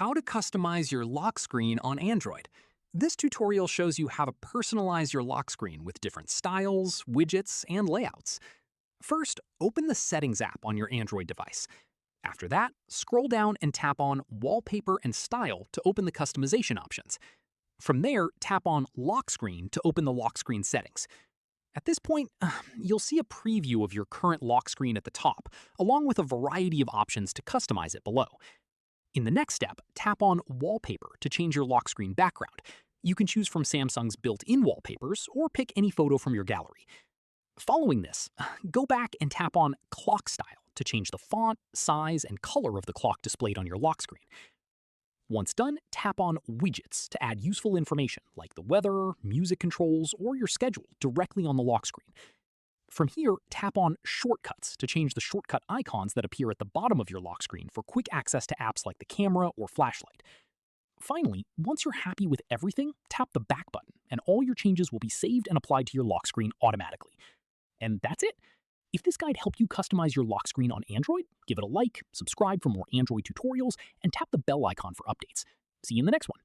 How to customize your lock screen on Android. This tutorial shows you how to personalize your lock screen with different styles, widgets, and layouts. First, open the Settings app on your Android device. After that, scroll down and tap on Wallpaper and Style to open the customization options. From there, tap on Lock Screen to open the lock screen settings. At this point, you'll see a preview of your current lock screen at the top, along with a variety of options to customize it below. In the next step, tap on Wallpaper to change your lock screen background. You can choose from Samsung's built-in wallpapers or pick any photo from your gallery. Following this, go back and tap on Clock Style to change the font, size, and color of the clock displayed on your lock screen. Once done, tap on Widgets to add useful information like the weather, music controls, or your schedule directly on the lock screen. From here, tap on Shortcuts to change the shortcut icons that appear at the bottom of your lock screen for quick access to apps like the camera or flashlight. Finally, once you're happy with everything, tap the back button, and all your changes will be saved and applied to your lock screen automatically. And that's it. If this guide helped you customize your lock screen on Android, give it a like, subscribe for more Android tutorials, and tap the bell icon for updates. See you in the next one.